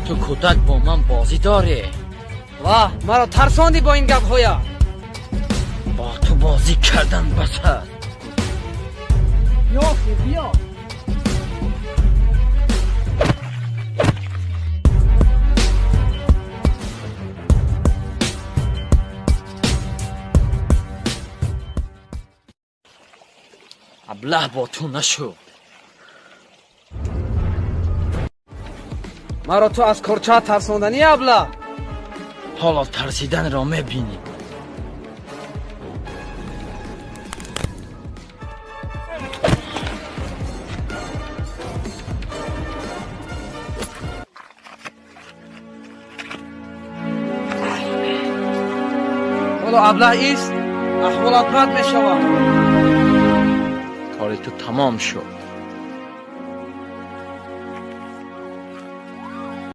تو کودک با من بازی داری. واه مرا ترساندی با این گپ هویا. با تو بازی کردن بس است. بیا بیا. ابله با تو نشو. مرا تو از کرچه ترساندنی ابله. حالا ترسیدن را میبینی. حالا ابله ایست احوالت بد میشود. کار تو تمام شد.